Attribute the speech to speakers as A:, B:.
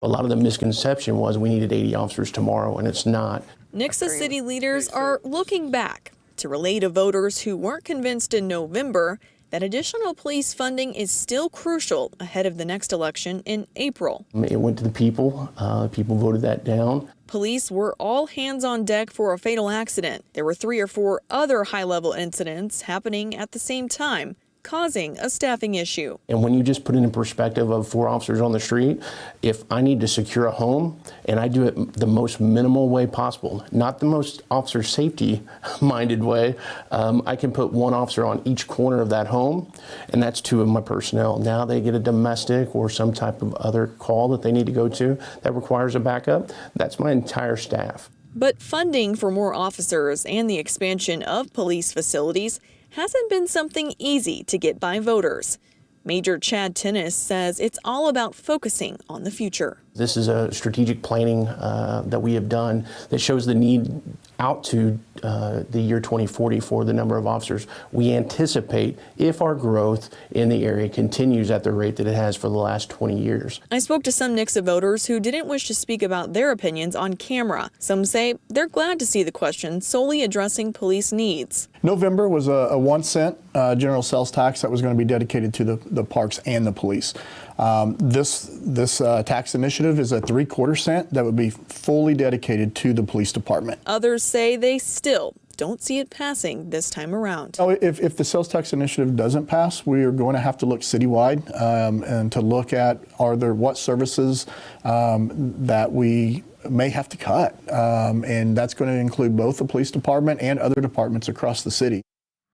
A: A lot of the misconception was we needed 80 officers tomorrow, and it's not.
B: Nixa city leaders are looking back to relay to voters who weren't convinced in November that additional police funding is still crucial ahead of the next election in April.
A: It went to the people. People voted that down.
B: Police were all hands on deck for a fatal accident. There were 3 or 4 other high-level incidents happening at the same time, causing a staffing issue.
A: And when you just put it in perspective of 4 officers on the street, if I need to secure a home and I do it the most minimal way possible, not the most officer safety minded way, I can put 1 officer on each corner of that home, and that's 2 of my personnel. Now they get a domestic or some type of other call that they need to go to that requires a backup. That's my entire staff.
B: But funding for more officers and the expansion of police facilities hasn't been something easy to get by voters. Major Chad Tennis says it's all about focusing on the future.
A: This is a strategic planning that we have done that shows the need out to the year 2040 for the number of officers. We anticipate if our growth in the area continues at the rate that it has for the last 20 years.
B: I spoke to some Nixa voters who didn't wish to speak about their opinions on camera. Some say they're glad to see the question solely addressing police needs.
C: November was a 1 cent general sales tax that was going to be dedicated to the parks and the police. This tax initiative is a 3/4 cent that would be fully dedicated to the police department.
B: Others say they still don't see it passing this time around.
C: If the sales tax initiative doesn't pass, we are going to have to look citywide and to look at what services that we may have to cut. And that's going to include both the police department and other departments across the city.